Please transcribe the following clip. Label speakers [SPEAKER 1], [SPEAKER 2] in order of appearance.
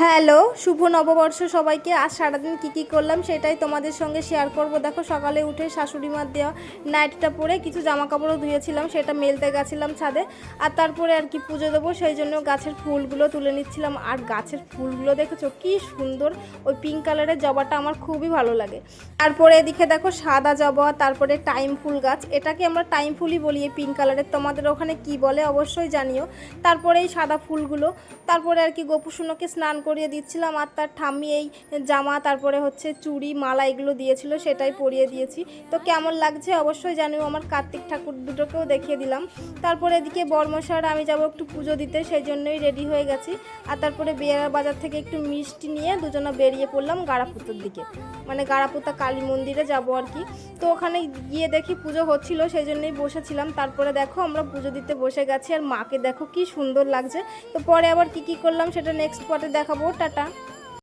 [SPEAKER 1] Hello, শুভ নববর্ষ সবাইকে। আজ সারাদিন কী করলাম সেটাই তোমাদের সঙ্গে শেয়ার করব। দেখো, সকালে উঠে শাশুড়ি মার দেওয়া নাইটটা পরে কিছু জামা কাপড়ও ধুয়েছিলাম, সেটা মেলতে গেছিলাম ছাদে। আর তারপরে আর কি পুজো দেবো, সেই জন্য গাছের ফুলগুলো তুলে নিচ্ছিলাম। আর গাছের ফুলগুলো দেখেছো কী সুন্দর, ওই পিঙ্ক কালারের জবাটা আমার খুবই ভালো লাগে। তারপরে এদিকে দেখো সাদা জবা, তারপরে টাইম ফুল গাছ, এটাকে আমরা টাইম ফুলই বলি এই পিঙ্ক কালারের, তোমাদের ওখানে কি বলে অবশ্যই জানিও। তারপরে এই সাদা ফুলগুলো, তারপরে আর কি গোপুসোনাকে স্নান করিয়ে দিচ্ছিলাম। আর তার ঠাম্মি এই জামা, তারপরে হচ্ছে চুড়ি মালা এগুলো দিয়েছিল, সেটাই পরিয়ে দিয়েছি। তো কেমন লাগছে অবশ্যই জানিও। আমার কার্তিক ঠাকুর দুটোকেও দেখিয়ে দিলাম। তারপরে এদিকে বর্মশার আমি যাব একটু পুজো দিতে, সেই জন্যই রেডি হয়ে গেছি। আর তারপরে বিয়ার বাজার থেকে একটু মিষ্টি নিয়ে দুজনে বেরিয়ে পড়লাম গাড়াপুতার দিকে, মানে গাড়াপুতা কালী মন্দিরে যাব আর কি। তো ওখানে গিয়ে দেখি পুজো হচ্ছিল, সেই জন্যই বসেছিলাম। তারপরে দেখো আমরা পুজো দিতে বসে গেছি, আর মাকে দেখো কি সুন্দর লাগছে। তো পরে আবার কি করলাম সেটা নেক্সট পার্টে দেখাবো। টাটা।